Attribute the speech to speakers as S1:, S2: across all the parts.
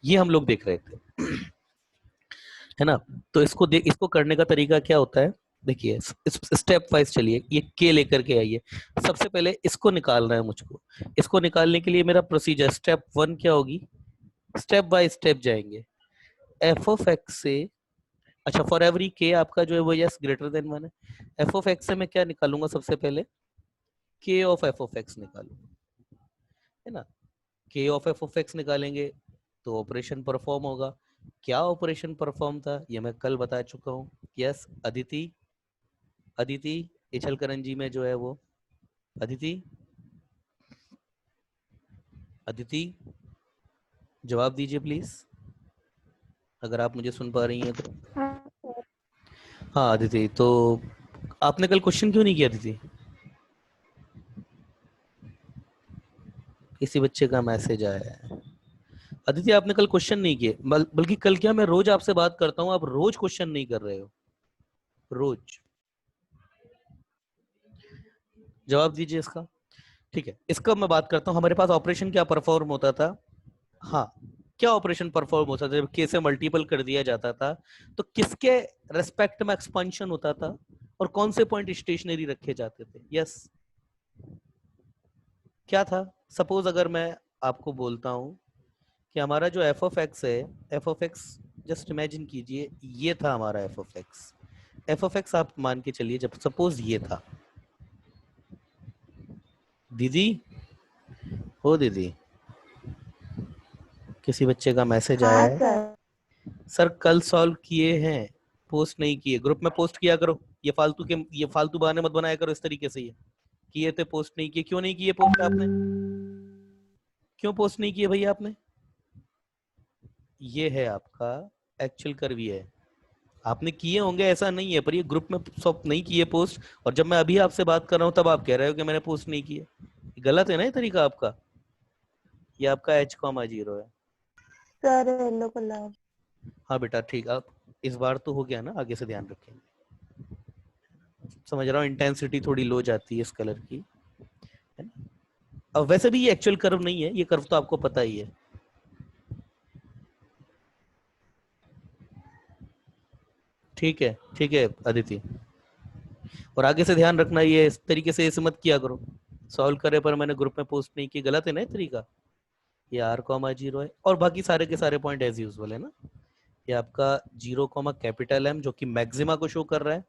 S1: ये हम लोग देख रहे थे, है ना। तो इसको करने का तरीका क्या होता है, देखिए स्टेप वाइज चलिए, ये के लेकर के आइए। सबसे पहले इसको निकालना है मुझको। इसको निकालने के लिए मेरा प्रोसीजर स्टेप 1 क्या होगी, स्टेप बाय स्टेप जाएंगे। एफ ऑफ एक्स से, अच्छा फॉर एवरी के आपका जो है वो यस ग्रेटर देन 1 है। एफ ऑफ एक्स से मैं क्या निकालूंगा, सबसे पहले के ऑफ एफ ऑफ एक्स निकालूंगा, है ना। के ऑफ एफ ऑफ एक्स निकालेंगे तो ऑपरेशन परफॉर्म होगा। क्या ऑपरेशन परफॉर्म था ये मैं कल बता चुका हूँ। यस अदिति, अदिति इछल करंजी में जो है वो, अदिति, अदिति जवाब दीजिए प्लीज, अगर आप मुझे सुन पा रही हैं तो।
S2: हाँ सर।
S1: हाँ अदिति, तो आपने कल क्वेश्चन क्यों नहीं किया अदिति? किसी बच्चे का मैसेज आया है। अदिति आपने कल क्वेश्चन नहीं किए, बल्कि कल क्या, मैं रोज आपसे बात करता हूँ, आप रोज क्वेश्चन नहीं कर रहे हो, रोज। जवाब दीजिए इसका। ठीक है, इसका मैं बात करता हूँ। हमारे पास ऑपरेशन क्या परफॉर्म होता था, हाँ, क्या ऑपरेशन परफॉर्म होता था जब के से मल्टीपल कर दिया जाता था, तो किसके रेस्पेक्ट में एक्सपेंशन होता था और कौन से पॉइंट स्टेशनरी रखे जाते थे। यस क्या था, सपोज अगर मैं आपको बोलता हूं कि हमारा जो एफ ऑफ एक्स है, F of x, just imagine कीजिए ये था हमारा F of x. F of x आप मान के चलिए, जब सपोज ये था, दीदी, हो दीदी, किसी बच्चे का मैसेज आया
S2: हाँ
S1: है।
S2: सर।
S1: सर कल सॉल्व किए हैं, पोस्ट नहीं किए, ग्रुप में पोस्ट किया करो। ये फालतू बहाने मत बनाया करो इस तरीके से। ये किए थे, पोस्ट नहीं किए, क्यों नहीं किए पोस्ट आपने, क्यों पोस्ट नहीं किए भैया आपने? ये है आपका एक्चुअल कर्व, है आपने किए होंगे ऐसा नहीं है, पर ये ग्रुप में सब नहीं किए पोस्ट, और जब मैं अभी आपसे बात कर रहा हूँ तब आप कह रहे हो कि मैंने पोस्ट नहीं किए। गलत है ना ये तरीका आपका, ये आपका H,0 है।
S2: Sir yellow colour.
S1: हाँ बेटा ठीक, आप इस बार तो हो गया ना, आगे से ध्यान रखेंगे। समझ रहा हूँ इंटेंसिटी थोड़ी लो जाती है इस कलर की, है ना। अब वैसे भी ये एक्चुअल कर्व नहीं है, ये कर्व तो आपको पता ही है। ठीक है अदिति, और आगे से ध्यान रखना, ये इस तरीके से ऐसे मत किया करो, सॉल्व करे पर मैंने ग्रुप में पोस्ट नहीं की, गलत है ना ये तरीका। ये R,0 है, और बाकी सारे के सारे पॉइंट एज यूजुअल है ना। ये आपका 0,M जो कि मैक्सिमा को शो कर रहा है,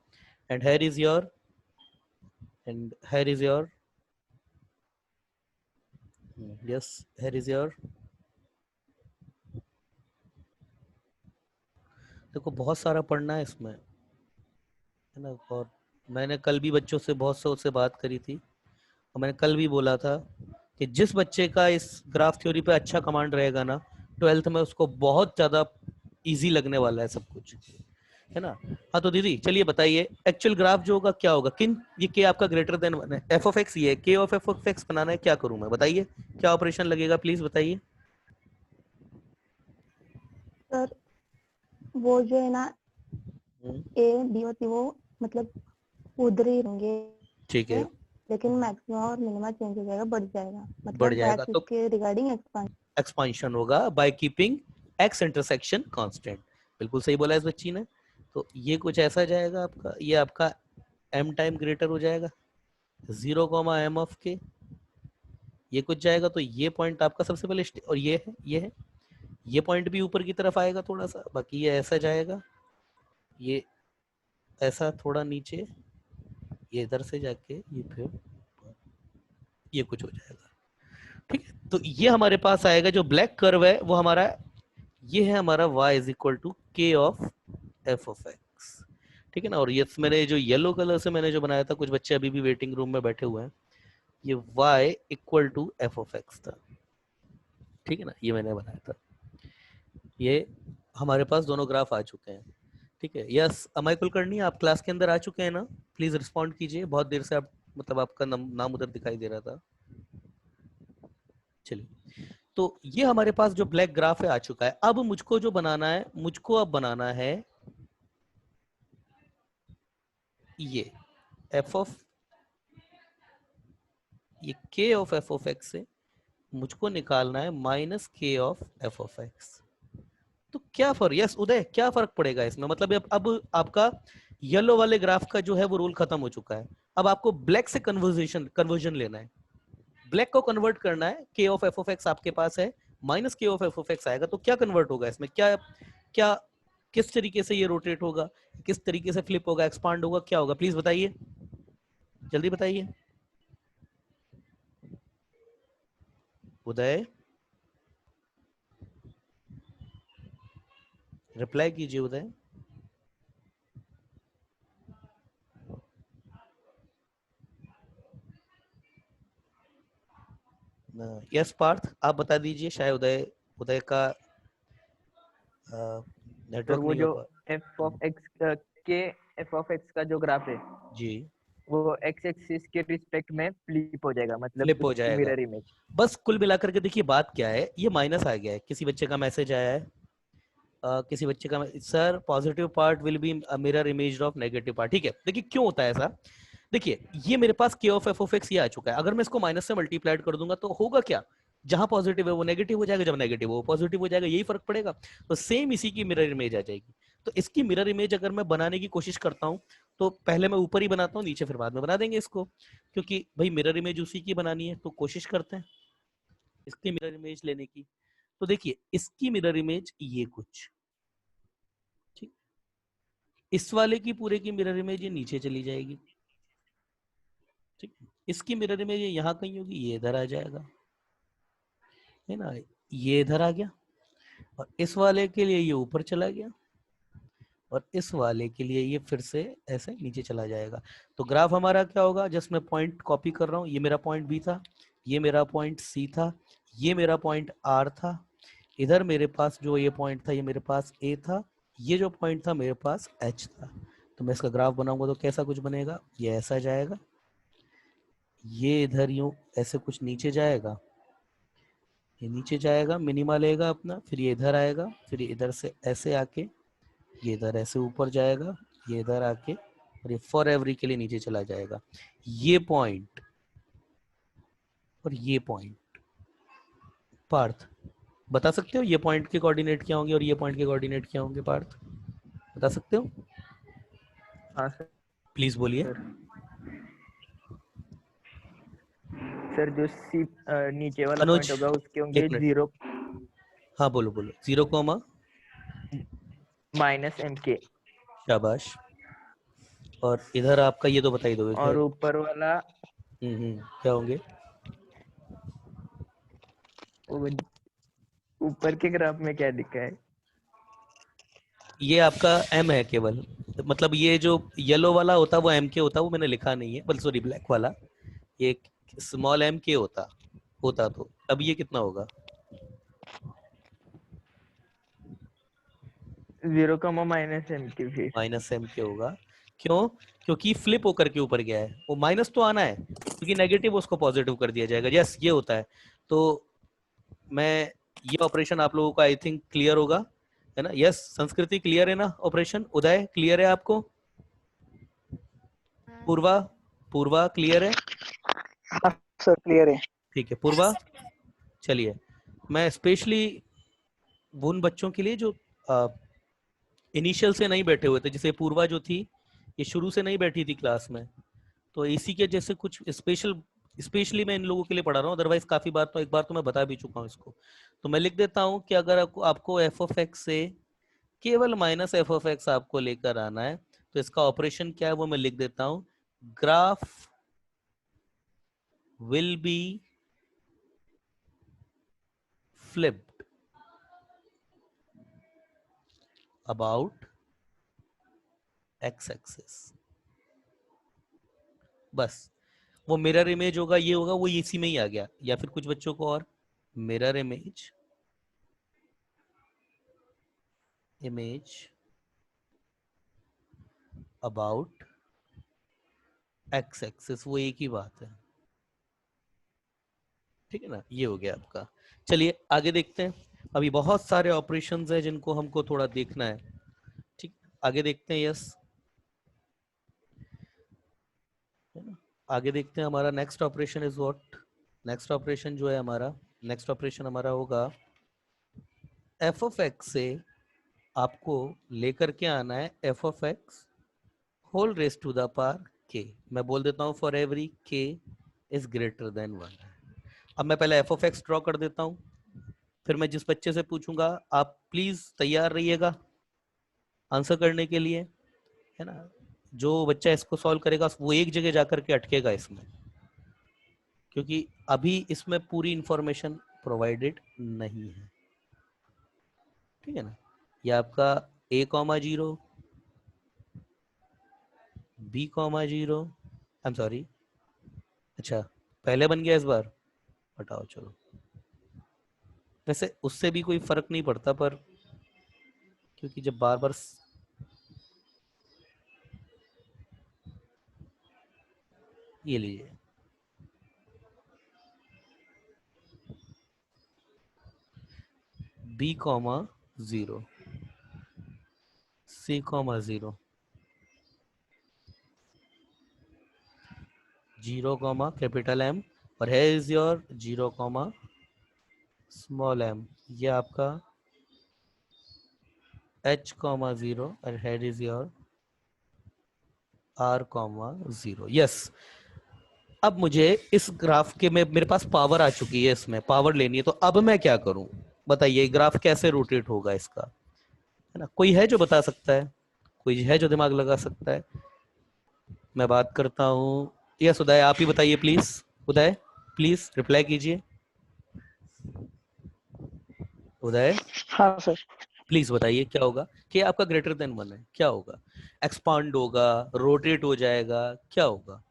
S1: and here is your, and here is your, yes here is your. देखो बहुत सारा पढ़ना है इसमें, है ना। और मैंने कल भी बच्चों से बहुत से बात करी थी, और मैंने कल भी बोला था कि जिस बच्चे का इस ग्राफ थ्योरी पे अच्छा कमांड रहेगा ना, 12th में उसको बहुत ज्यादा इजी लगने वाला है सब कुछ, है ना। हाँ तो दीदी चलिए बताइए, एक्चुअल ग्राफ जो होगा क्या होगा, किन, ये के आपका ग्रेटर देन 1 है, एफ ऑफ एक्स, ये के ऑफ एफ ऑफ एक्स बनाना है, क्या करूं मैं बताइए, क्या ऑपरेशन लगेगा प्लीज बताइए।
S2: सर वो जो है ना
S1: हम्म,
S2: ए बी होती वो मतलब उधर ही होंगे,
S1: ठीक है,
S2: लेकिन मैक्सिमम और मिनिमम चेंज हो जाएगा, बढ़ जाएगा,
S1: बढ़
S2: मतलब
S1: जाएगा
S2: एक्सिस
S1: तो
S2: के रिगार्डिंग एक्सपांड।
S1: एक्सपांशन होगा by keeping x intersection constant, बिल्कुल सही बोला इस बच्ची ने। तो ये कुछ ऐसा जाएगा आपका, ये आपका एम टाइम ग्रेटर हो जाएगा, 0,M ऑफ के, ये कुछ जाएगा, तो ये पॉइंट आपका सबसे पहले और ये पॉइंट भी ऊपर की तरफ आएगा थोड़ा सा, बाकी ये ऐसा जाएगा, ये ऐसा थोड़ा नीचे, ये इधर से जाके ये फिर ये कुछ हो जाएगा। ठीक है, तो ये हमारे पास आएगा, जो ब्लैक कर्व है वो हमारा, ये है हमारा y इज इक्वल टू के ऑफ एफ ऑफ एक्स। ठीक है ना, और ये मैंने जो येलो कलर से मैंने जो बनाया था, कुछ बच्चे अभी भी वेटिंग रूम में बैठे हुए हैं, ये y equal to F of X था। ठीक है ना, ये मैंने बनाया था। ये हमारे पास दोनों ग्राफ आ चुके हैं। ठीक है, यस अमय कुलकर्णी आप क्लास के अंदर आ चुके हैं ना, प्लीज रिस्पॉन्ड कीजिए, बहुत देर से आप, मतलब आपका नाम उधर दिखाई दे रहा था। चलिए, तो ये हमारे पास जो ब्लैक ग्राफ है आ चुका है। अब मुझको जो बनाना है, मुझको अब बनाना है ये एफ ऑफ, ये के ऑफ एफ ऑफ एक्स से मुझको निकालना है माइनस के ऑफ एफ ऑफ एक्स। क्या फर्क, यस उदय, क्या फर्क पड़ेगा इसमें? मतलब अब आपका येलो वाले ग्राफ का जो है वो रूल खत्म हो चुका है। अब आपको ब्लैक से कन्वर्जन लेना है, ब्लैक को कन्वर्ट करना है। k of f of x आपके पास है, minus k of f of x आएगा, तो क्या कन्वर्ट होगा इसमें, क्या क्या किस तरीके से ये रोटेट होगा, किस तरीके से फ्लिप होगा, एक्सपांड होगा, क्या होगा, प्लीज बताइए, जल्दी बताइए उदय, रिप्लाई कीजिए उदय। यस पार्थ, आप बता दीजिए, शायद उदय उदय का
S3: सर
S1: नेटवर्क
S3: वो
S1: नहीं हो
S3: जो
S1: पा।
S3: f ऑफ x के f ऑफ x का जो ग्राफ है
S1: जी,
S3: वो x एक्सिस के रिस्पेक्ट में फ्लिप हो जाएगा, मतलब
S1: फ्लिप हो
S3: उसकी
S1: जाएगा।
S3: Mirror image.
S1: बस कुल मिलाकर के देखिए बात क्या है, ये माइनस आ गया है, किसी बच्चे का मैसेज आया है, किसी बच्चे का, sir positive part will be mirror image of negative part. ठीक है, देखिए क्यों होता है ऐसा। देखिए ये मेरे पास k of f of x ये आ चुका है, अगर मैं इसको माइनस से मल्टीप्लाइड कर दूंगा तो होगा क्या, जहां पॉजिटिव है वो नेगेटिव हो जाएगा, जब नेगेटिव वो पॉजिटिव हो जाएगा, यही फर्क पड़ेगा। तो सेम इसी की मिरर इमेज आ जाएगी। तो इसकी मिरर इमेज अगर मैं बनाने की कोशिश करता हूं तो पहले मैं ऊपर ही बनाता हूं, नीचे फिर बाद में बना देंगे इसको, क्योंकि भाई मिरर इमेज उसी की बनानी है, तो कोशिश करते हैं इसकी मिरर इमेज लेने की। तो देखिए इसकी मिरर इमेज ये कुछ, ठीक, इस वाले की पूरे की मिरर इमेज ये नीचे चली जाएगी, ठीक, इसकी मिरर इमेज ये यहाँ कहीं होगी, ये इधर आ जाएगा, है ना, ये इधर आ गया, और इस वाले के लिए ये ऊपर चला गया, और इस वाले के लिए ये फिर से ऐसे नीचे चला जाएगा। तो ग्राफ हमारा क्या होगा, जस्ट मैं पॉइंट कॉपी कर रहा हूँ, ये मेरा पॉइंट बी था, ये मेरा पॉइंट सी था, ये मेरा पॉइंट आर था, इधर मेरे पास जो ये पॉइंट था ये मेरे पास ए था, ये जो पॉइंट था मेरे पास एच था। तो मैं इसका ग्राफ बनाऊंगा तो कैसा कुछ बनेगा, ये ऐसा जाएगा, ये इधर यूं ऐसे कुछ नीचे जाएगा, ये नीचे जाएगा, मिनिमा लेगा अपना, फिर ये इधर आएगा, फिर ये इधर से ऐसे आके ये इधर ऐसे ऊपर जाएगा, ये इधर आके, और ये फॉर एवरी के लिए नीचे चला जाएगा। ये पॉइंट और ये पॉइंट, पार्थ बता सकते हो ये पॉइंट के कोऑर्डिनेट क्या होंगे और ये पॉइंट के कोऑर्डिनेट क्या होंगे, पार्थ बता सकते हो,
S3: हाँ सर।
S1: प्लीज बोलिए।
S3: सर जो सी नीचे वाला
S1: अनुज
S3: पॉइंट होगा उसके होंगे
S1: एक मिनट,
S3: 0
S1: हाँ बोलो बोलो, 0 कोमा
S3: माइनस mk,
S1: शाबाश, और इधर आपका ये तो बता ही दोगे
S3: और
S1: खैर।
S3: ऊपर वाला
S1: क्या होंगे,
S3: वो ऊपर के ग्राफ में क्या दिखा है,
S1: ये आपका m है केवल, मतलब ये जो येलो वाला होता है वो m के होता है, वो मैंने लिखा नहीं है, बल्कि सॉरी ब्लैक वाला ये स्मॉल m के होता होता, तो अब ये कितना होगा,
S3: 0 माइनस mk फिर।
S1: माइनस m के होगा। क्यों, क्योंकि फ्लिप होकर के ऊपर गया है, वो माइनस तो आना है, क्योंकि नेगेटिव उसको पॉजिटिव कर दिया जाएगा, यस ये होता है। तो मैं ये ऑपरेशन आप लोगों का आई थिंक क्लियर होगा, है ना, यस संस्कृति क्लियर है ना ऑपरेशन, उदय क्लियर है आपको, पूर्वा पूर्वा क्लियर है,
S4: हाँ सर क्लियर है।
S1: ठीक है पूर्वा। चलिए मैं स्पेशली उन बच्चों के लिए जो इनिशियल से नहीं बैठे हुए थे, जैसे पूर्वा जो थी ये शुरू से नहीं बैठी थी क्लास में, तो इसी के जैसे कुछ स्पेशली मैं इन लोगों के लिए पढ़ा रहा हूँ, अदरवाइज काफी बार तो एक बार तो मैं बता भी चुका हूँ इसको। तो मैं लिख देता हूँ कि अगर आपको एफ ऑफ एक्स से केवल माइनस एफ ऑफ एक्स आपको लेकर आना है, तो इसका ऑपरेशन क्या है वो मैं लिख देता हूँ, graph will be flipped about x axis। बस वो मिरर इमेज होगा, ये होगा, वो इसी में ही आ गया, या फिर कुछ बच्चों को और mirror image about x axis, वो एक ही बात है, ठीक है ना, ये हो गया आपका। चलिए आगे देखते हैं, अभी बहुत सारे ऑपरेशंस हैं जिनको हमको थोड़ा देखना है, ठीक, आगे देखते हैं, यस है ना, आगे देखते हैं, हमारा next operation is what, next operation जो है हमारा, नेक्स्ट ऑपरेशन हमारा होगा एफ ऑफ एक्स से आपको लेकर के आना है F of X whole raise to the power के। मैं बोल देता हूँ for every K is greater than 1। अब मैं पहले एफ ऑफ एक्स ड्रॉ कर देता हूँ, फिर मैं जिस बच्चे से पूछूंगा आप प्लीज तैयार रहिएगा आंसर करने के लिए, है ना। जो बच्चा इसको सॉल्व करेगा वो एक जगह जाकर के अटकेगा इसमें, क्योंकि अभी इसमें पूरी इंफॉर्मेशन प्रोवाइडेड नहीं है, ठीक है ना। ये आपका a comma 0, b comma 0, I am sorry, अच्छा पहले बन गया इस बार, हटाओ चलो। वैसे उससे भी कोई फर्क नहीं पड़ता, पर क्योंकि जब बार बार ये लीजिए b comma 0, c comma 0, 0 comma capital M, और है is your 0 comma small m। ये आपका h कॉमा 0 और head is your r comma 0। Yes, अब मुझे इस ग्राफ के में मेरे पास पावर आ चुकी है, इसमें पावर लेनी है, तो अब मैं क्या करूं बताइए। ग्राफ कैसे रोटेट होगा इसका, है ना। कोई है जो बता सकता है, कोई है जो दिमाग लगा सकता है। मैं बात करता हूं, यस उदय आप ही बताइए प्लीज। उदय प्लीज रिप्लाई कीजिए। उदय
S4: हाँ सर।
S1: प्लीज बताइए क्या होगा। कि आपका ग्रेटर देन 1 है, क्या होगा। एक्सपांड होगा, रोटेट हो जाएगा, क्या होगा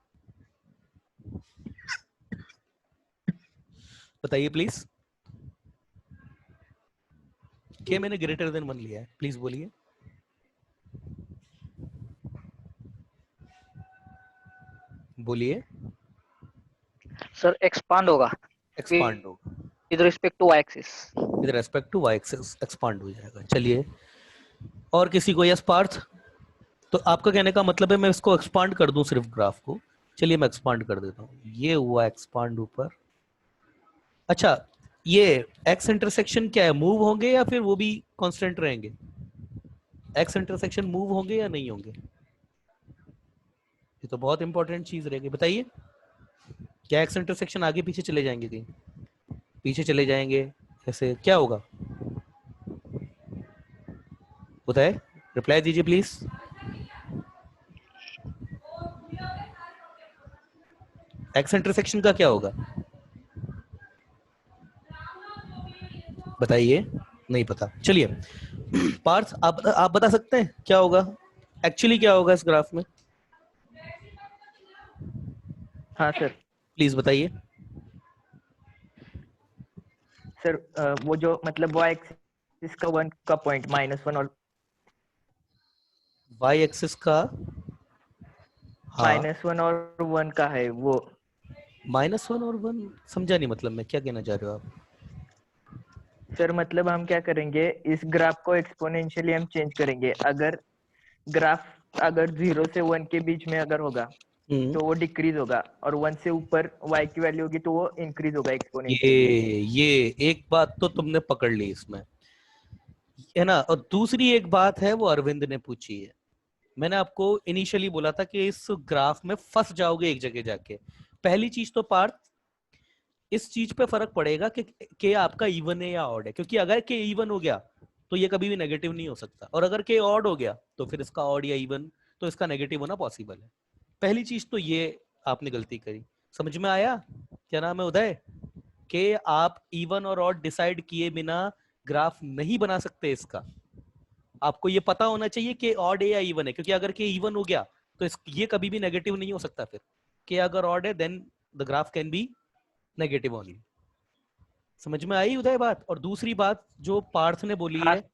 S1: बताइए प्लीज। क्या मैंने ग्रेटर देन 1 लिया है, प्लीज बोलिए। बोलिए।
S4: सर एक्सपांड होगा
S1: एक्सपांड होगा
S4: with respect to axis.
S1: With respect to Y axis, expand हो जाएगा। चलिए और किसी को यस पार्थ। तो आपका कहने का मतलब है मैं इसको एक्सपांड कर दूं सिर्फ ग्राफ को। चलिए मैं एक्सपांड कर देता हूँ, ये हुआ एक्सपांड ऊपर। अच्छा ये एक्स इंटरसेक्शन क्या है, मूव होंगे या फिर वो भी कांस्टेंट रहेंगे। एक्स इंटरसेक्शन मूव होंगे या नहीं होंगे, ये तो बहुत इंपॉर्टेंट चीज रहेगी। बताइए क्या एक्स इंटरसेक्शन आगे पीछे चले जाएंगे, कहीं पीछे चले जाएंगे, ऐसे क्या होगा बताए। रिप्लाई दीजिए प्लीज। एक्स इंटरसेक्शन का क्या होगा बताइए, नहीं पता। चलिए पार्थ आप बता सकते हैं क्या होगा एक्चुअली, क्या होगा इस ग्राफ में।
S3: हाँ सर।
S1: प्लीज बताइए।
S3: सर वो जो मतलब वो एक्सिस का 1 का पॉइंट -1 और
S1: वाई एक्सिस का, हाँ
S3: -1 और 1 का है वो।
S1: -1 और 1 समझा नहीं, मतलब मैं क्या कहना चाह रहे हो आप।
S3: सर मतलब हम क्या करेंगे, इस ग्राफ को एक्सपोनेंशियली हम चेंज करेंगे। अगर ग्राफ अगर 0 से 1 के बीच में अगर होगा तो वो डिक्रीज होगा, और 1 से ऊपर y की वैल्यू होगी तो वो इंक्रीज होगा एक्सपोनेंशियली।
S1: ये एक बात तो तुमने पकड़ ली इसमें, है ना। और दूसरी एक बात है वो अरविंद ने पूछी है। मैंने आपको इनिशियली बोला था कि इस ग्राफ में फंस जाओगे एक जगह जाके। पहली चीज तो पार्थ इस चीज पे फर्क पड़ेगा कि आपका इवन है या ऑड है, क्योंकि अगर के इवन हो गया तो ये कभी भी नेगेटिव नहीं हो सकता, और अगर के ऑड हो गया तो फिर इसका ऑड या इवन तो इसका नेगेटिव होना पॉसिबल है। पहली चीज तो ये आपने गलती करी। समझ में आया क्या नाम है उदय, कि आप इवन और ऑड डिसाइड किए बिना ग्राफ नहीं बना सकते इसका। आपको ये पता होना चाहिए कि ऑड है या इवन है, क्योंकि अगर के इवन हो गया तो ये कभी भी नेगेटिव नहीं हो सकता। फिर के अगर ऑड है then the graph can be negative only. समझ में आई उदय बात। और दूसरी बात जो पार्थ ने बोली
S4: हाँ।
S1: है,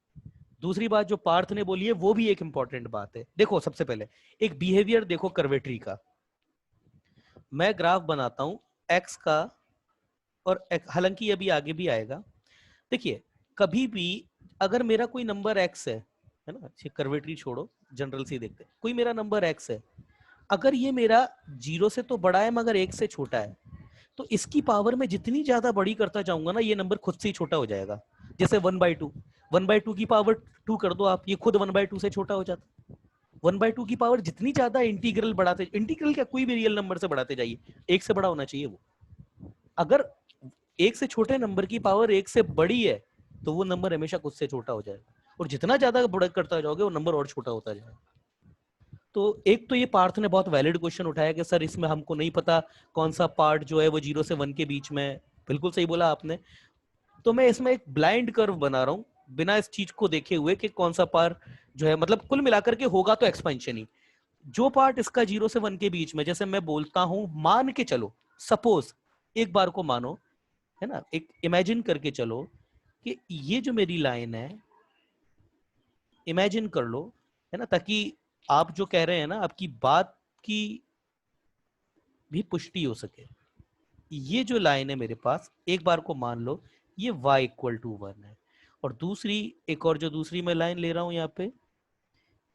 S1: दूसरी बात जो पार्थ ने बोली है वो भी एक इंपॉर्टेंट बात है। देखो सबसे पहले एक बिहेवियर देखो कर्वेट्री का। मैं ग्राफ बनाता हूं एक्स का, और हालांकि ये भी आगे भी आएगा। देखिए कभी भी अगर मेरा कोई नंबर एक्स है ना, कर्वेट्री छोड़ो जनरल से देखते हैं, कोई मेरा नंबर एक्स है, अगर ये मेरा 0 से तो बड़ा है मगर 1 से छोटा है, तो इसकी पावर में जितनी ज्यादा बड़ी करता जाऊंगा ना ये नंबर खुद से ही छोटा हो जाएगा। जैसे 1/2 1/2 की पावर 2 कर दो आप, ये खुद 1/2 से छोटा हो जाता। 1/2 की पावर जितनी ज्यादा इंटीग्रल बढ़ाते, इंटीग्रल क्या कोई भी रियल नंबर से बढ़ाते जाइए, 1 से बड़ा होना चाहिए वो। अगर 1 से छोटे नंबर की पावर 1 से बड़ी है तो वो नंबर हमेशा खुद से छोटा हो जाएगा, और जितना ज्यादा बड़ा करता जाओगे वो नंबर और छोटा होता जाएगा। तो एक तो ये पार्थ ने बहुत वैलिड क्वेश्चन उठाया कि सर इसमें हमको नहीं पता कौन सा पार्ट जो है वो 0 से 1 के बीच में, बिल्कुल सही बोला आपने। तो मैं इसमें एक ब्लाइंड कर्व बना रहा हूँ बिना इस चीज को देखे हुए कि कौन सा पार्ट जो है, मतलब कुल मिलाकर के होगा तो एक्सपेंशन ही। जो पार्ट इसका 0 से 1 के बीच में, जैसे मैं बोलता हूं, मान के चलो, सपोज एक बार को मानो, है ना, एक इमेजिन करके चलो कि ये जो मेरी लाइन है, इमेजिन कर लो, है ना, ताकि आप जो कह रहे हैं ना आपकी बात की भी पुष्टि हो सके। ये जो लाइन है मेरे पास, एक बार को मान लो ये y = 1 है, और दूसरी, एक और जो दूसरी मैं लाइन ले रहा हूं यहाँ पे,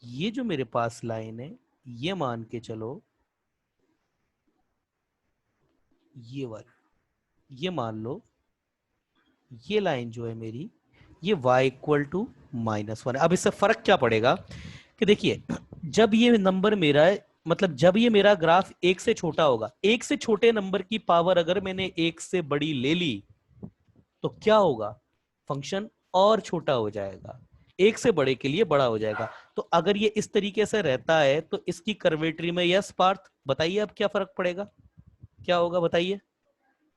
S1: ये जो मेरे पास लाइन है, ये मान के चलो, ये वाली, ये मान लो ये लाइन जो है मेरी, ये y = -1 है। अब इससे फर्क क्या पड़ेगा कि देखिए, जब ये नंबर मेरा है, मतलब जब ये मेरा ग्राफ 1 से छोटा होगा, 1 से छोटे नंबर की पावर अगर मैंने 1 से बड़ी ले ली तो क्या होगा, फंक्शन और छोटा हो जाएगा, 1 से बड़े के लिए बड़ा हो जाएगा। तो अगर ये इस तरीके से रहता है तो इसकी कर्वेटरी में, यस पार्थ बताइए अब क्या फर्क पड़ेगा, क्या होगा बताइए।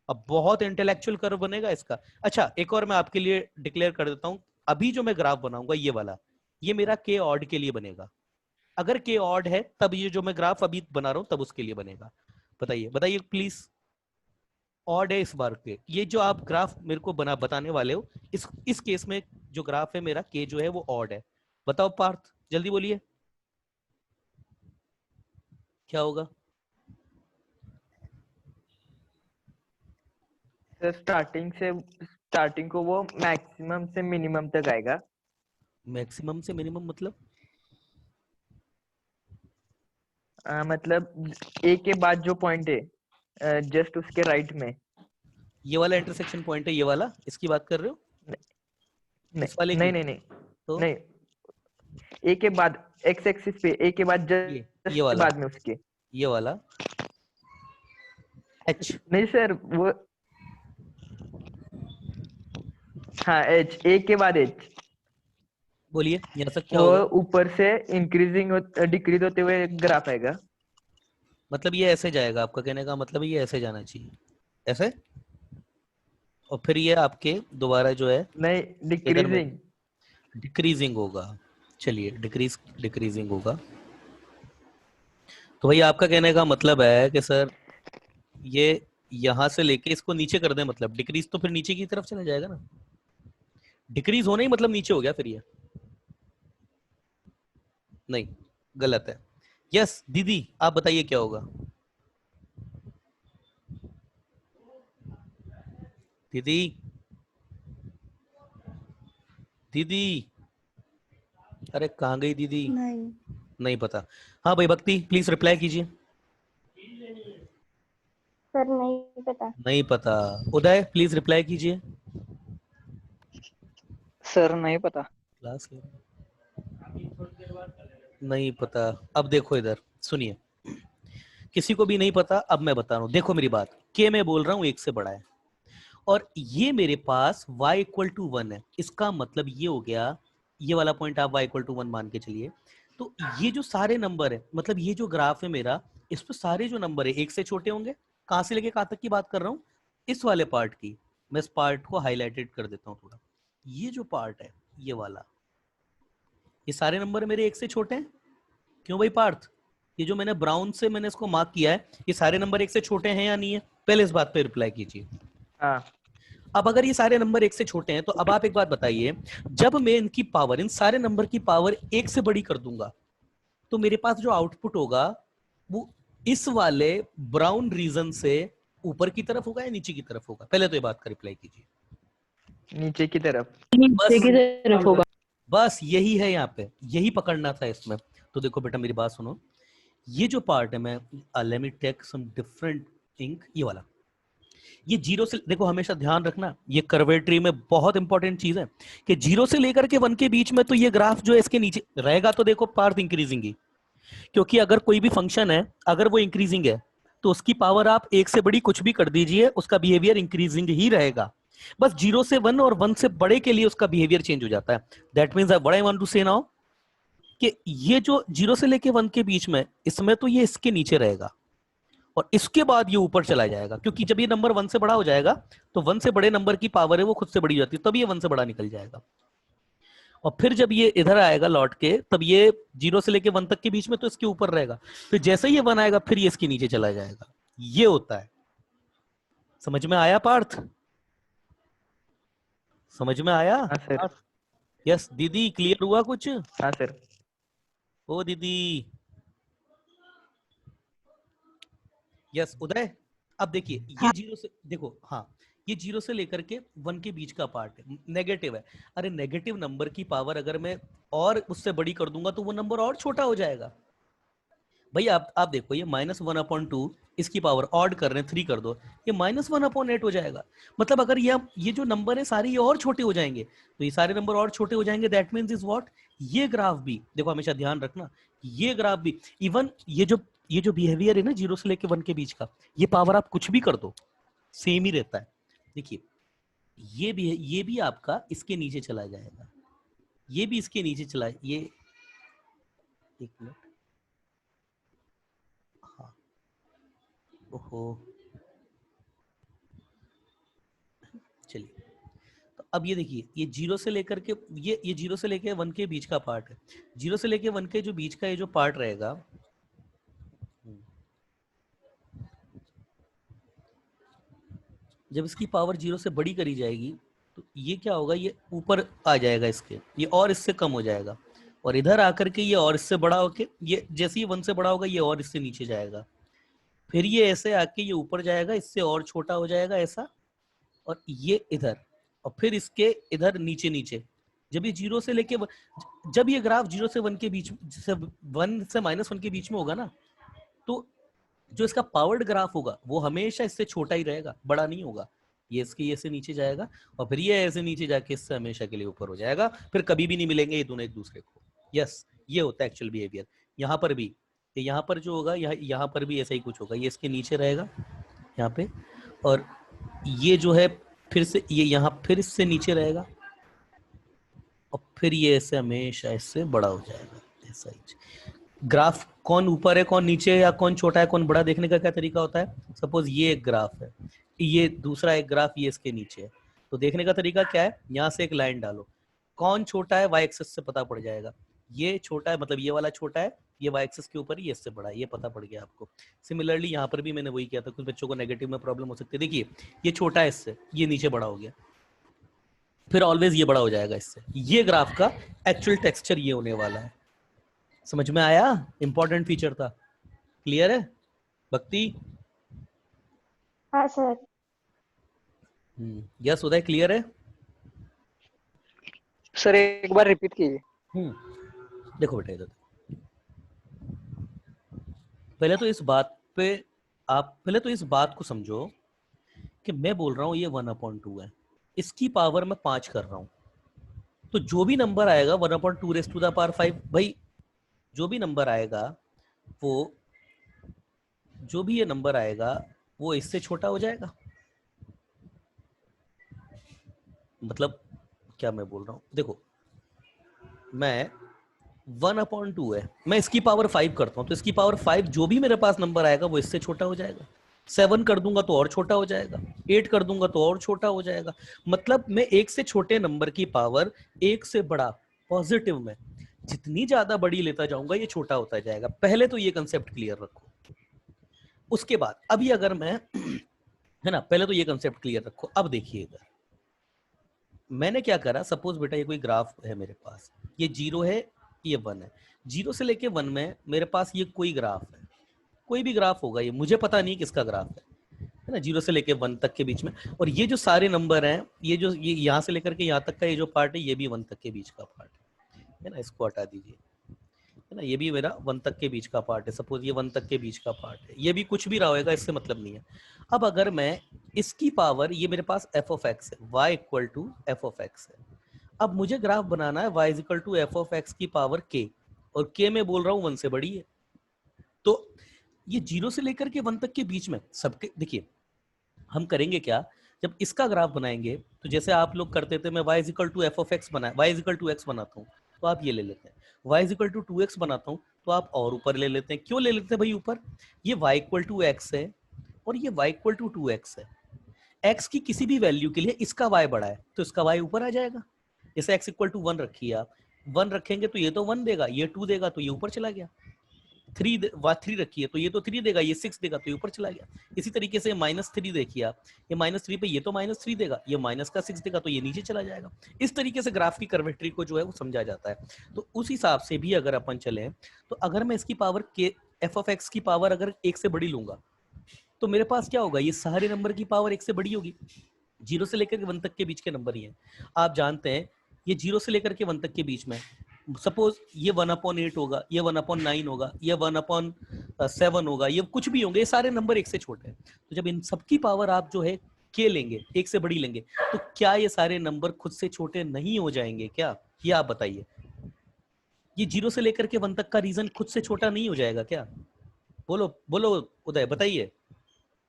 S1: अब बहुत इंटेलेक्चुअल कर्व बनेगा इसका। अच्छा, एक और मैं आपके लिए डिक्लेयर कर देता हूं, अभी जो मैं ग्राफ बनाऊंगा ये वाला, ये मेरा के ऑड के लिए बनेगा। अगर के ऑड है तब ये जो मैं ग्राफ अभी बना रहा हूं तब उसके लिए बनेगा। बताइए बताइए प्लीज, ऑड है इस बार के, ये जो आप ग्राफ मेरे को बताने वाले हो, इस केस में जो ग्राफ है मेरा के जो है वो ऑड है। बताओ पार्थ, जल्दी बोलिए क्या होगा।
S3: सर स्टार्टिंग को वो मैक्सिमम से मिनिमम तक आएगा।
S1: मैक्सिमम से मिनिमम मतलब
S3: मतलब ए के बाद जो पॉइंट है जस्ट उसके राइट में,
S1: ये वाला इंटरसेक्शन पॉइंट है, ये वाला इसकी बात कर रहे हो, इस वाले की?
S3: नहीं
S1: तो
S3: नहीं, ए के बाद एक्स एक्सिस पे ए के बाद
S1: ये वाला,
S3: बाद में उसके,
S1: ये वाला एच?
S3: नहीं सर वो, हाँ एच, ए के बाद एच,
S1: बोलिए यहाँ तक क्या
S3: वो
S1: होगा।
S3: ऊपर से इंक्रीजिंग डिक्रीज होते हुए ग्राफ आएगा।
S1: मतलब ये ऐसे जाएगा, आपका कहने का मतलब ये ऐसे जाना चाहिए, ऐसे, और फिर ये आपके दोबारा जो है
S3: नहीं,
S1: इधर में
S3: डिक्रीजिंग।
S1: डिक्रीजिंग होगा। चलिए डिक्रीजिंग होगा। तो भाई आपका कहने का मतलब है कि सर ये यहां से लेके इसको नीचे कर दें, मतलब डिक्रीज तो फिर नीचे की तरफ चला जाएगा ना, डिक्रीज होना ही मतलब नीचे हो गया फिर ये, नहीं गलत है। यस दीदी आप बताइए क्या होगा। दीदी दीदी, अरे कहाँ गई दीदी?
S2: नहीं
S1: नहीं पता। हाँ भाई भक्ति प्लीज रिप्लाई कीजिए।
S2: सर, नहीं पता।
S1: नहीं पता। उदय प्लीज रिप्लाई कीजिए।
S4: सर नहीं पता।
S1: क्लास ले नहीं पता। अब देखो इधर सुनिए, किसी को भी नहीं पता, अब मैं बता रहा हूँ, देखो मेरी बात, के मैं बोल रहा हूँ 1 से बड़ा है, और ये मेरे पास y = 1 है, इसका मतलब ये हो गया, ये वाला पॉइंट आप y = 1 मान के चलिए। तो ये जो सारे नंबर है, मतलब ये जो ग्राफ है मेरा, इस पे सारे जो नंबर है 1 से छोटे होंगे। कहां से लेके कहां तक की बात कर रहा हूँ, इस वाले पार्ट की। मैं इस पार्ट को हाईलाइटेड कर देता हूँ थोड़ा, ये जो पार्ट है ये वाला, ये सारे नंबर मेरे 1 से छोटे हैं। क्यों भाई पार्थ, ये जो मैंने ब्राउन से मैंने इसको मार्क किया है, ये सारे नंबर 1 से छोटे हैं या नहीं है, पहले इस बात पे रिप्लाई कीजिए।
S3: हाँ,
S1: अब अगर ये सारे नंबर 1 से छोटे हैं तो अब आप एक बात बताइए, जब मैं इनकी पावर, इन सारे नंबर की पावर 1 से बड़ी कर दूंगा तो मेरे पास जो आउटपुट होगा वो इस वाले ब्राउन रीजन से ऊपर की तरफ होगा या नीचे की तरफ होगा, पहले तो ये बात का रिप्लाई कीजिए।
S3: नीचे की तरफ।
S1: नीचे की
S2: तरफ होगा।
S1: बस यही है, यहाँ पे यही पकड़ना था इसमें। तो देखो बेटा मेरी बात सुनो, ये जो पार्ट है, मैं let me take some different ink, ये वाला, ये जीरो से देखो, हमेशा ध्यान रखना, ये कर्वेट्री में बहुत इंपॉर्टेंट चीज है कि जीरो से लेकर के 1 के बीच में तो ये ग्राफ जो है इसके नीचे रहेगा, तो देखो पार्थ इंक्रीजिंग ही, क्योंकि अगर कोई भी फंक्शन है अगर वो इंक्रीजिंग है तो उसकी पावर आप 1 से बड़ी कुछ भी कर दीजिए, उसका बिहेवियर इंक्रीजिंग ही रहेगा। बस 0 से 1 और 1 से बड़े के लिए उसका बिहेवियर चेंज हो जाता है। That means what I want to say now कि ये जो 0 से लेके 1 के बीच में, इसमें तो ये इसके नीचे रहेगा और इसके बाद ये ऊपर चला जाएगा, क्योंकि जब ये नंबर 1 से बड़ा हो जाएगा तो 1 से बड़े नंबर की पावर है वो खुद से बड़ी हो जाती है, तब ये 1 से बड़ा निकल जाएगा। और फिर जब ये इधर आएगा लौट के, तब ये 0 से लेके 1 तक के बीच में तो इसके ऊपर रहेगा, फिर जैसे ही ये 1 आएगा फिर ये इसके नीचे चला जाएगा। ये होता है। समझ में आया पार्थ? समझ में आया?
S3: हाँ सर।
S1: यस दीदी, क्लियर हुआ कुछ?
S3: हाँ सर।
S1: ओ दीदी। यस उदय, अब देखिए ये 0 से देखो, हाँ ये 0 से लेकर के 1 के बीच का पार्ट है, नेगेटिव है। अरे नेगेटिव नंबर की पावर अगर मैं और उससे बड़ी कर दूंगा तो वो नंबर और छोटा हो जाएगा। भाई आप देखो, ये -1/2 इसकी पावर ऑड कर रहे हैं, 3 कर दो, ये -1/8 हो जाएगा। मतलब अगर ये जो नंबर है सारे ये और छोटे हो जाएंगे, तो ये सारे नंबर और छोटे हो जाएंगे। दैट मींस इज व्हाट, ये ग्राफ भी देखो, हमेशा ध्यान रखना, ये ग्राफ भी, इवन ये जो बिहेवियर है ना 0 से लेके 1 के बीच का, ये पावर आप कुछ भी कर दो सेम ही रहता है। देखिए ये भी आपका इसके नीचे चला जाएगा, ये भी इसके नीचे चला, ये एक मिनट, हाँ ओहो चलिए, तो अब ये देखिए, ये 0 से लेकर के ये 0 से लेके 1 के बीच का पार्ट है। 0 से लेके 1 के जो बीच का ये जो पार्ट रहेगा, जब इसकी पावर 0 से बड़ी करी जाएगी तो ये क्या होगा, ये ऊपर आ जाएगा इसके, ये और इससे कम हो जाएगा, और इधर आकर के ये और इससे बड़ा होके, ये जैसे ही 1 से बड़ा होगा ये और इससे नीचे जाएगा, फिर ये ऐसे आके ये ऊपर जाएगा, इससे और छोटा हो जाएगा ऐसा, और ये इधर, और फिर इसके इधर नीचे नीचे। जब ये 0 से लेके जब ये ग्राफ 0 से 1 के बीच से 1 से -1 के बीच में होगा ना, तो जो इसका पावर्ड ग्राफ होगा वो हमेशा इससे छोटा ही रहेगा, बड़ा नहीं होगा। ये इसके ऐसे नीचे जाएगा और फिर ये ऐसे नीचे जाके इससे हमेशा के लिए ऊपर हो जाएगा, फिर कभी भी नहीं मिलेंगे ये दोनों एक दूसरे को। यस, ये होता है एक्चुअल बिहेवियर। यहाँ पर भी, यहाँ पर जो होगा, यहाँ पर भी ऐसा ही कुछ होगा, ये इसके नीचे रहेगा यहाँ पे, और ये जो है फिर से ये यहाँ फिर इससे नीचे रहेगा, और फिर ये ऐसे हमेशा इससे बड़ा हो जाएगा। ऐसा ही ग्राफ कौन ऊपर है कौन नीचे है या कौन छोटा है कौन बड़ा देखने का क्या तरीका होता है? सपोज ये एक ग्राफ है, ये दूसरा एक ग्राफ ये इसके नीचे है, तो देखने का तरीका क्या है, यहाँ से एक लाइन डालो, कौन छोटा है वाई एक्सिस से पता पड़ जाएगा। ये छोटा है मतलब ये वाला छोटा है, ये वाई एक्सिस के ऊपर, ये इससे बड़ा है, ये पता पड़ गया आपको। सिमिलरली यहाँ पर भी मैंने वही किया था, कुछ बच्चों को नेगेटिव में प्रॉब्लम हो सकती है। देखिए ये छोटा है इससे, ये नीचे बड़ा हो गया, फिर ऑलवेज ये बड़ा हो जाएगा इससे। ये ग्राफ का एक्चुअल टेक्सचर ये होने वाला है। समझ में आया? इंपॉर्टेंट फीचर था। क्लियर है भक्ति?
S2: हाँ सर।
S1: यस उदय, क्लियर है?
S4: सर एक बार रिपीट कीजिए।
S1: देखो बेटा इधर, पहले तो इस बात को समझो कि मैं बोल रहा हूं ये 1/2 है, इसकी पावर मैं 5 कर रहा हूं, तो जो भी नंबर आएगा 1/2⁵, भाई जो भी नंबर आएगा जो भी ये नंबर आएगा वो इससे छोटा हो जाएगा। मतलब क्या मैं बोल रहा हूं, देखो मैं 1/2 है, मैं इसकी पावर 5 करता हूं, तो इसकी पावर 5 जो भी मेरे पास नंबर आएगा वो इससे छोटा हो जाएगा। 7 कर दूंगा तो और छोटा हो जाएगा, 8 कर दूंगा तो और छोटा हो जाएगा। मतलब मैं एक से छोटे नंबर की पावर एक से बड़ा पॉजिटिव में जितनी ज्यादा बड़ी लेता जाऊंगा ये छोटा होता जाएगा। पहले तो ये कंसेप्ट क्लियर रखो, उसके बाद अभी अगर मैं है ना, पहले तो ये कंसेप्ट क्लियर रखो। अब देखिए इधर मैंने क्या करा, सपोज बेटा ये कोई ग्राफ है मेरे पास, ये 0 है ये 1 है, 0 से लेके 1 में मेरे पास ये कोई ग्राफ है, कोई भी ग्राफ होगा, ये मुझे पता नहीं किसका ग्राफ है ना, 0 से लेके 1 तक के बीच में। और ये जो सारे नंबर हैं, ये जो ये यहाँ से लेकर के यहाँ तक का ये जो पार्ट है, ये भी 1 तक के बीच का पार्ट है ना, इसको हटा दीजिए। है ना, ये भी मेरा 1 तक के बीच का पार्ट है, सपोज ये 1 तक के बीच का पार्ट है, ये भी कुछ भी रहा होगा, इससे मतलब नहीं है। अब अगर मैं इसकी पावर, ये मेरे पास एफ ऑफ एक्स है, y equal to F of X है, अब मुझे ग्राफ बनाना है y is equal to F of X की पावर k, और k मैं बोल रहा हूँ 1 से बड़ी है, तो ये 0 से लेकर के 1 तक के बीच में सबके, देखिए हम करेंगे क्या, जब इसका ग्राफ बनाएंगे तो जैसे आप लोग करते थे, मैं y is equal to F of X बना, y is equal to X बनाता हूँ, तो आप ये ले लेते हैं, y is equal to 2x बनाता हूँ, तो आप और ऊपर ले लेते हैं। क्यों ले लेते हैं भाई ऊपर, ये y इक्वल टू एक्स है और ये y इक्वल टू 2x है, x की किसी भी वैल्यू के लिए इसका y बड़ा है तो इसका y ऊपर आ जाएगा। जैसे x इक्वल टू 1 रखिए, आप 1 रखेंगे तो ये तो 1 देगा, ये 2 देगा तो ये ऊपर चला गया, 3 रखिए तो ये तो 3 देगा, ये 6 देगा तो ये ऊपर चला गया। इसी तरीके से -3 देखिए आप, ये -3 पे ये तो -3 देगा, ये माइनस का 6 देगा तो ये नीचे चला जाएगा। इस तरीके से ग्राफ की कर्वेट्री को जो है वो समझा जाता है। तो उस हिसाब से भी अगर अपन चले, तो अगर मैं इसकी पावर के एफ ऑफ एक्स की पावर अगर 1 से बड़ी लूंगा तो मेरे पास क्या होगा, ये सारे नंबर की पावर 1 से बड़ी होगी। 0 से लेकर के 1 तक के बीच के नंबर ही हैं। आप जानते हैं ये 0 से लेकर के 1 तक के बीच में, सपोज ये 1/8 होगा, ये 1/9 होगा, ये 1/7 होगा, ये कुछ भी होंगे, ये सारे नंबर 1 से छोटे हैं। तो जब इन सबकी पावर आप जो है के लेंगे, 1 से बड़ी लेंगे, तो क्या ये सारे नंबर खुद से छोटे नहीं हो जाएंगे क्या, ये आप बताइए। ये 0 से लेकर के 1 तक का रीजन खुद से छोटा नहीं हो जाएगा क्या, बोलो बोलो उदय, बताइए,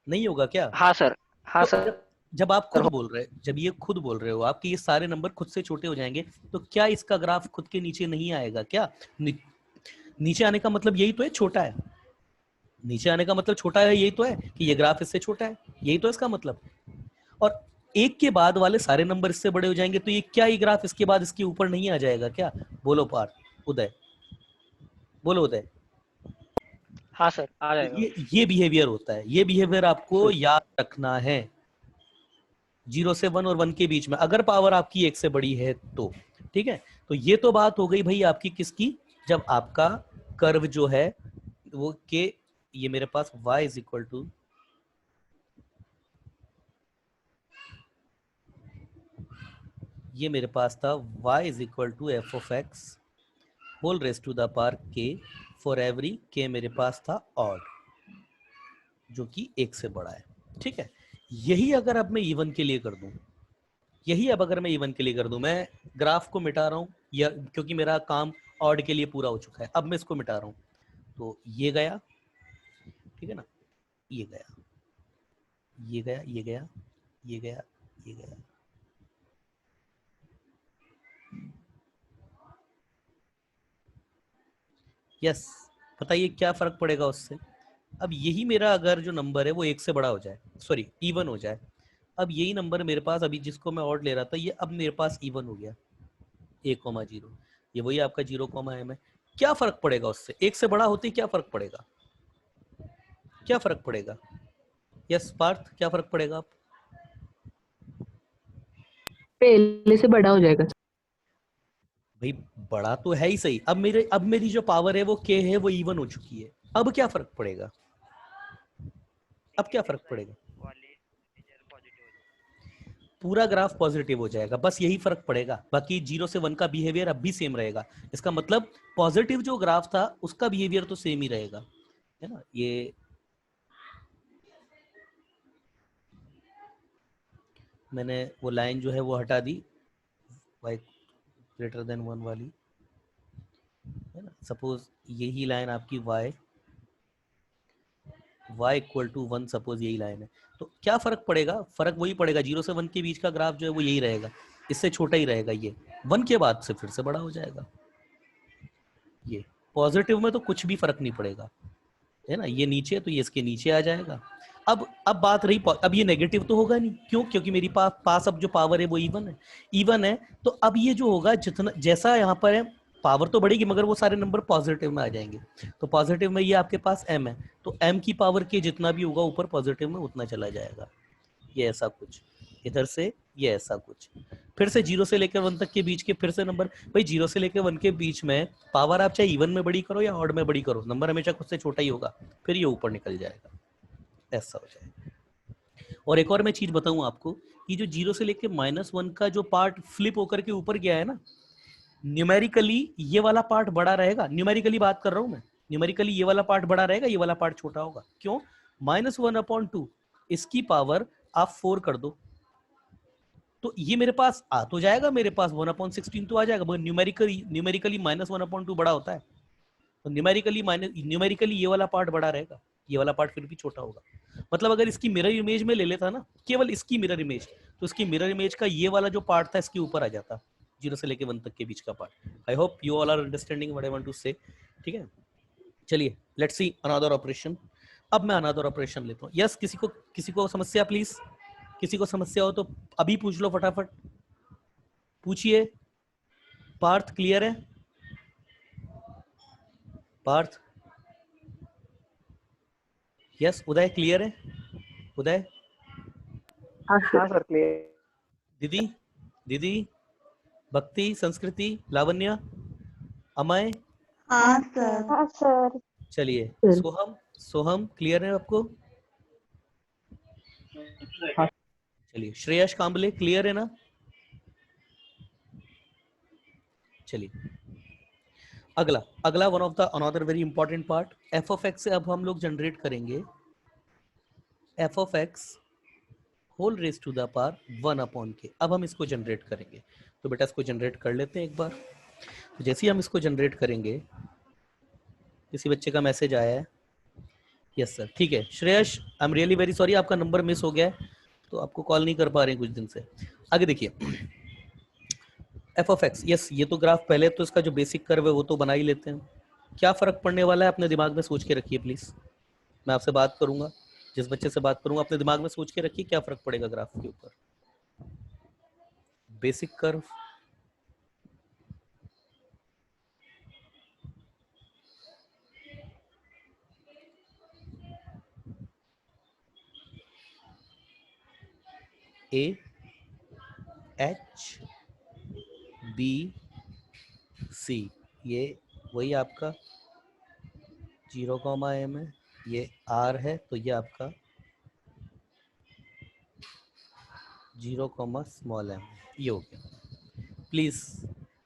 S1: नहीं होगा क्या?
S4: हाँ सर, हाँ सर।
S1: जब आप खुद बोल रहे, जब ये खुद बोल रहे हो आप कि ये सारे नंबर खुद से छोटे हो जाएंगे, तो क्या इसका ग्राफ खुद के नीचे नहीं आएगा क्या? नीचे आने का मतलब यही तो है, छोटा है। नीचे आने का मतलब छोटा है, यही तो है कि ये ग्राफ इससे छोटा है, यही तो इसका मतलब। और 1 के बाद वाले सारे नंबर इससे बड़े हो जाएंगे, तो ये क्या, ये ग्राफ इसके बाद इसके ऊपर नहीं आ जाएगा क्या? बोलो पार्थ, उदय, बोलो उदय।
S4: हाँ सर, आ जाएगा।
S1: ये बिहेवियर होता है, ये बिहेवियर आपको याद रखना है। 0 से 1 और 1 के बीच में अगर पावर आपकी 1 से बड़ी है तो, ठीक है। तो ये तो बात हो गई भाई आपकी किसकी, जब आपका कर्व जो है वो के, ये मेरे पास y इज इक्वल टू, ये मेरे पास था y is equal to F of X whole raise to the power k for every k मेरे पास था ऑड, जो कि 1 से बड़ा है, ठीक है। यही अगर अब मैं इवन के लिए कर दूं, यही अब अगर मैं इवन के लिए कर दूं, मैं ग्राफ को मिटा रहा हूं या, क्योंकि मेरा काम ऑड के लिए पूरा हो चुका है, अब मैं इसको मिटा रहा हूं, तो ये गया, ठीक है ना, ये गया, ये गया, ये गया, ये गया, ये गया, यस। बताइए क्या फर्क पड़ेगा उससे। अब यही मेरा अगर जो नंबर है वो 1 से बड़ा हो जाए, सॉरी इवन हो जाए, अब यही नंबर मेरे पास अभी जिसको मैं ऑड ले रहा था, ये अब मेरे पास इवन हो गया 1,0, ये वही आपका 0,m है। क्या फर्क पड़ेगा उससे, 1 से बड़ा होते ही क्या फर्क पड़ेगा, क्या फर्क पड़ेगा? यस पार्थ, क्या फर्क पड़ेगा? आप
S5: पहले से बड़ा हो जाएगा।
S1: भाई बड़ा तो है ही सही, अब मेरी जो पावर है वो k है, वो इवन हो चुकी है, अब क्या फर्क पड़ेगा, अब क्या फर्क पड़ेगा? पूरा ग्राफ पॉजिटिव हो जाएगा, बस यही फर्क पड़ेगा, बाकी 0 से 1 का बिहेवियर अब भी सेम रहेगा। इसका मतलब पॉजिटिव जो ग्राफ था उसका बिहेवियर तो सेम ही रहेगा, है ना। ये मैंने वो लाइन जो है वो हटा दी, y ग्रेटर देन 1 वाली, है ना। सपोज यही लाइन आपकी y इक्वल टू 1, सपोज यही लाइन है, तो क्या फर्क पड़ेगा? फर्क वही पड़ेगा, 0 से 1 के बीच का ग्राफ जो है वो यही रहेगा, इससे छोटा ही रहेगा, ये 1 के बाद से फिर से बड़ा हो जाएगा। ये पॉजिटिव में तो कुछ भी फर्क नहीं पड़ेगा, है ना, ये नीचे तो ये इसके नीचे आ जाएगा। अब बात रही, अब ये नेगेटिव तो होगा नहीं, क्यों? क्योंकि मेरी पास अब जो पावर है वो इवन है, तो अब ये जो होगा, जितना जैसा यहाँ पर है पावर तो बढ़ेगी, मगर वो सारे नंबर पॉजिटिव में आ जाएंगे। तो पॉजिटिव में ये आपके पास m है, तो m की पावर के जितना भी होगा ऊपर पॉजिटिव में उतना चला जाएगा। ये ऐसा कुछ, इधर से ये ऐसा कुछ, फिर से 0 से लेकर 1 तक के बीच के फिर से नंबर, भाई 0 से लेकर 1 के बीच में पावर आप चाहे इवन में बड़ी करो या ऑड में बड़ी करो, नंबर हमेशा खुद से छोटा ही होगा, फिर ये ऊपर निकल जाएगा, ऐसा हो जाएगा। और एक और मैं चीज बताऊं आपको कि जो 0 से लेकर -1 का जो पार्ट फ्लिप होकर के ऊपर गया है ना, न्यूमेरिकली ये वाला पार्ट बड़ा रहेगा, न्यूमेरिकली बात कर रहा हूं मैं, न्यूमेरिकली ये वाला पार्ट बड़ा रहेगा, ये वाला पार्ट छोटा होगा। क्यों? -1/2 इसकी पावर आप 4 कर दो तो ये मेरे पास आ तो जाएगा, मेरे पास 1/16 तो आ जाएगा, मगर न्यूमेरिकली -1/2 बड़ा होता है, तो न्यूमेरिकली ये वाला पार्ट बड़ा रहेगा, ये वाला पार्ट फिर भी छोटा होगा। मतलब अगर इसकी मिरर इमेज में ले लेता ना, केवल इसकी मिरर इमेज, तो इसकी मिरर इमेज का ये वाला जो पार्ट था इसके ऊपर आ जाता, 0 से लेके 1 तक के बीच का part. I hope you all are understanding what I want to say. ठीक है, चलिए लेट्स सी अनदर ऑपरेशन। अब मैं अनदर ऑपरेशन लेता हूँ। यस, किसी को समस्या प्लीज, किसी को समस्या हो तो अभी पूछ लो, फटाफट पूछिए। पार्थ क्लियर है? पार्थ? यस, उदय क्लियर है? उदय?
S4: हाँ सर क्लियर।
S1: दीदी, भक्ति, संस्कृति, लावण्य, अमय?
S2: हाँ सर।
S6: हाँ सर।
S1: चलिए, सोहम क्लियर है आपको? चलिए, श्रेयस कांबले क्लियर है ना? चलिए, अगला one of the another very important part, F of X से अब हम लोग जनरेट करेंगे F of X whole raise to the power 1/k। अब हम इसको जनरेट करेंगे, तो बेटा इसको जनरेट कर लेते हैं एक बार। तो जैसे ही हम इसको जनरेट करेंगे, किसी बच्चे का मैसेज आया है, यस सर, ठीक है। Shreyas, I am really very sorry, आपका नंबर मिस हो गया है, तो आपको कॉल नहीं कर पा रहे हैं कुछ दिन से। आगे देखिए, एफ ऑफ एक्स, यस, ये तो ग्राफ पहले तो इसका जो बेसिक कर्व है वो तो बना ही लेते हैं। क्या फर्क पड़ने वाला है अपने दिमाग में सोच के रखिए प्लीज। मैं आपसे बात करूंगा, जिस बच्चे से बात करूंगा अपने दिमाग में सोच के रखिए क्या फर्क पड़ेगा ग्राफ के ऊपर। Basic curve, A H B C, ये वही आपका 0,m है, ये r है, तो ये आपका 0,m, ये हो गया। प्लीज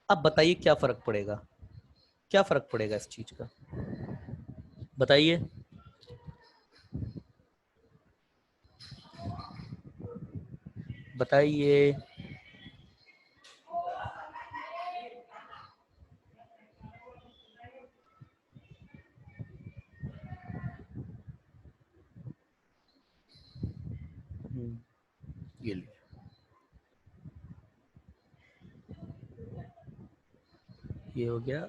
S1: अब बताइए क्या फर्क पड़ेगा, क्या फर्क पड़ेगा इस चीज का, बताइए। बताइए। ये लीजिए, ये हो गया,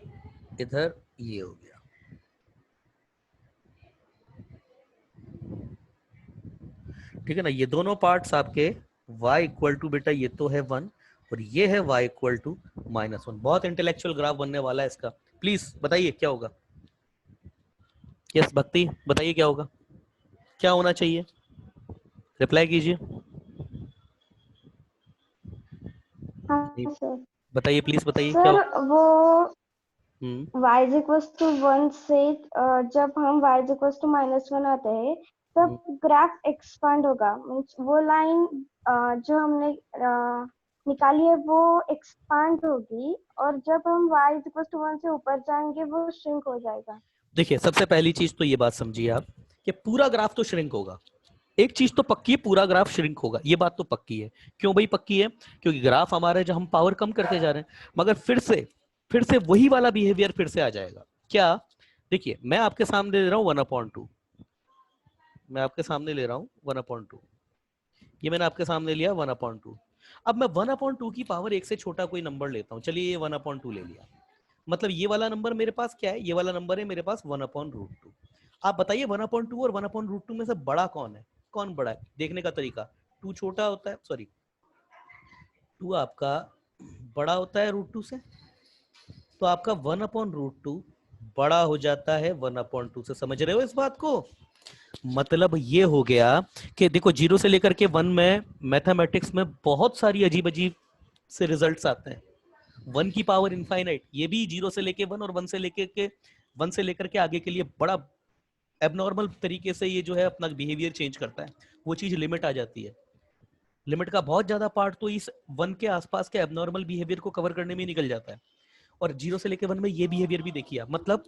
S1: इधर ये हो गया। ठीक है ना, ये दोनों पार्ट्स आपके y इक्वल टू, बेटा ये तो है 1 और ये है y इक्वल टू -1। बहुत इंटेलेक्चुअल ग्राफ बनने वाला है इसका। प्लीज बताइए क्या होगा। यस भक्ति, बताइए क्या होगा, क्या होना चाहिए, रिप्लाई कीजिए।
S6: हाँ सर।
S1: बताइए प्लीज, बताइए
S6: सर
S1: क्या
S6: वो
S1: होगा।
S6: y इक्वल्स टू 1 से जब हम y इक्वल्स टू -1 आते हैं तब ग्राफ एक्सपांड होगा, मींस वो लाइन जो हमने निकाली है वो एक्सपांड होगी, और जब हम y इक्वल्स टू 1 से ऊपर जाएंगे वो श्रिंक हो जाएगा। देखिए,
S1: सबसे पहली चीज तो ये बात समझिए आप कि पूरा ग्राफ तो श्रिंक होगा। एक चीज तो पक्की है, पूरा ग्राफ श्रिंक होगा, ये बात तो पक्की है। क्यों भाई पक्की है? क्योंकि ग्राफ हमारे जो हम पावर कम करते जा रहे हैं, मगर फिर से वही वाला बिहेवियर फिर से आ जाएगा। क्या? देखिए, मैं आपके सामने ले रहा हूँ 1/2, मैं आपके सामने ले रहा हूँ 1/2, ये मैंने आपके सामने लिया 1/2। अब मैं 1/2 की पावर 1 से छोटा कोई नंबर लेता हूँ। चलिए ये 1/2 ले लिया, मतलब ये वाला नंबर मेरे पास क्या है, ये वाला नंबर है मेरे पास 1/√2। आप बताइए 1/2 और 1/√2 में से बड़ा कौन है? कौन बड़ा है? देखने का तरीका, 2 छोटा होता है, सॉरी 2 आपका बड़ा होता है √2 से, तो आपका 1/√2 बड़ा हो जाता है 1/2 से। समझ रहे हो इस बात को? मतलब ये हो गया कि देखो 0 से लेकर के 1 में मैथमेटिक्स में बहुत सारी अजीब अजीब से रिजल्ट्स आते हैं। 1 की पावर इनफाइनाइट, ये भी 0 से लेके 1 और 1 से लेकर के आगे के लिए बड़ा एबनॉर्मल तरीके से ये जो है अपना बिहेवियर चेंज करता है। वो चीज लिमिट आ जाती है, लिमिट का बहुत ज्यादा पार्ट तो इस 1 के आसपास के एबनॉर्मल बिहेवियर को कवर करने में निकल जाता है। और 0 से लेके 1 में ये बिहेवियर भी देखिए आप, मतलब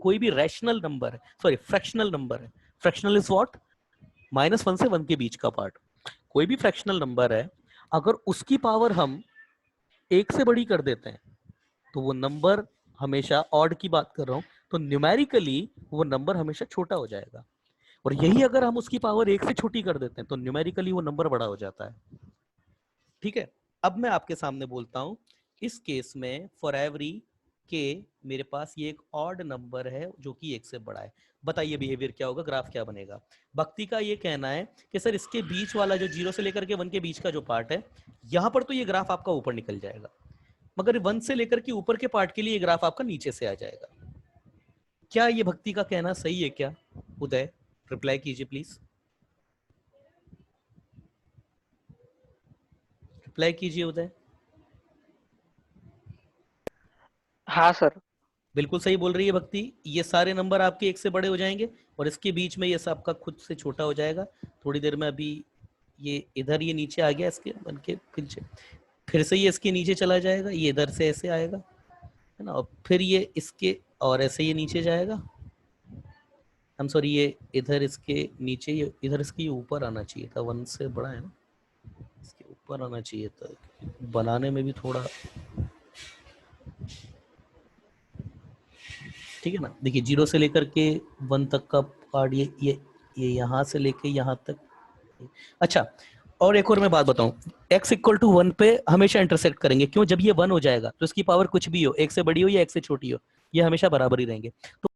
S1: कोई भी रैशनल नंबर है, सॉरी फ्रैक्शनल नंबर है, फ्रैक्शनल इज व्हाट, -1 से 1 के बीच का पार्ट, कोई भी फ्रैक्शनल नंबर है अगर उसकी पावर हम 1 से बड़ी कर देते हैं तो वो नंबर हमेशा, ऑड की बात कर रहा हूं, तो न्यूमेरिकली वो नंबर हमेशा छोटा हो जाएगा, और यही अगर हम उसकी पावर 1 से छोटी कर देते हैं तो न्यूमेरिकली वो नंबर बड़ा हो जाता है। ठीक है, अब मैं आपके सामने बोलता हूं, इस केस में फॉर एवरी के मेरे पास ये एक ऑड नंबर है जो कि 1 से बड़ा है, बताइए बिहेवियर क्या होगा, ग्राफ क्या बनेगा। भक्ति का ये कहना है कि सर इसके बीच वाला जो 0 से लेकर के 1 के बीच का जो पार्ट है, यहां पर तो ये ग्राफ आपका ऊपर निकल जाएगा, मगर 1 से लेकर के ऊपर के पार्ट के लिए ये ग्राफ आपका नीचे से आ जाएगा। क्या ये भक्ति का कहना सही है क्या? उदय रिप्लाई कीजिए प्लीज, रिप्लाई कीजिए उदय।
S4: हाँ सर।
S1: बिल्कुल सही बोल रही है भक्ति, ये सारे नंबर आपके 1 से बड़े हो जाएंगे और इसके बीच में ये सब आपका खुद से छोटा हो जाएगा। थोड़ी देर में अभी ये इधर ये नीचे आ गया, इसके बन के फिर से ये इसके नीचे चला जाएगा, ये इधर से ऐसे आएगा है ना, और फिर ये इसके और ऐसे ये नीचे जाएगा, हम सॉरी ये इधर इसके नीचे, ये इधर इसके ऊपर आना चाहिए था, 1 से बड़ा है ना, इसके ऊपर आना चाहिए था, बनाने में भी थोड़ा ठीक है ना। देखिए 0 से लेकर के 1 तक का पार्ट ये यहाँ से लेके यहाँ तक। अच्छा, और एक और मैं बात बताऊं, x = 1 पे हमेशा इंटरसेक्ट करेंगे, क्यों? जब ये 1 हो जाएगा तो इसकी पावर कुछ भी हो, 1 से बड़ी हो या 1 से छोटी हो, ये हमेशा बराबर ही रहेंगे। तो